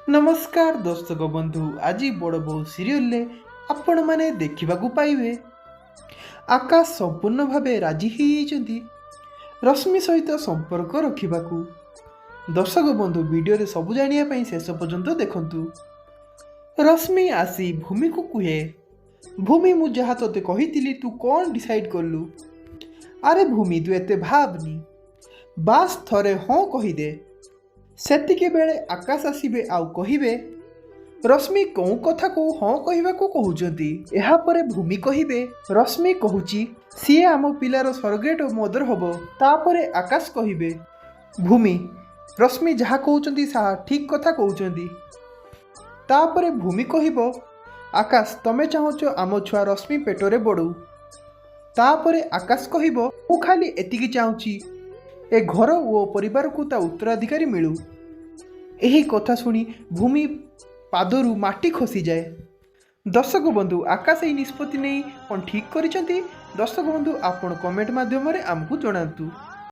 नमस्कार दर्शक बंधु आज बड़ बहु सीरियल आपण मैंने देखा पाइबे आकाश संपूर्ण भाव राजी होती रश्मि सहित संपर्क रखा। दर्शक बंधु वीडियो सब जानापी शेष पर्यंत देखु। रश्मि आसी भूमि को कहे, भूमि मु जहाँ तोते कही तू कौन डिसाइड कलु? अरे भूमि तू एते भावनी, बास थरे हाँ कहीदे। सेतिके बेले आकाश आसबे आउ कहिबे रश्मि कौ कथा को हाँ कहवा को कहउचंती। एहा परे भूमि कहिबे रश्मि कहूची सीए आम पिलार सरगेट मदर हबो। तापरे आकाश कहिबे भूमि रश्मि जहा कहउचंती सा ठीक कथा कहउचंती। तापरे भूमि कहिबो आकाश तमे चाहूच आम छुआ रश्मि पेटरे बड़ू। तापरे आकाश कहिबो मु खाली एतिकी चाहूची ए घर ओ परिवार को ता उत्तराधिकारी मिलू। यही कथा शुणी भूमि पादरू माटी खसी जाए। दर्शक बंधु आकाश यही निष्पत्ति नहीं कौन ठीक करिसेंती? दर्शक बंधु आपण कमेंट माध्यम आमको जणातु।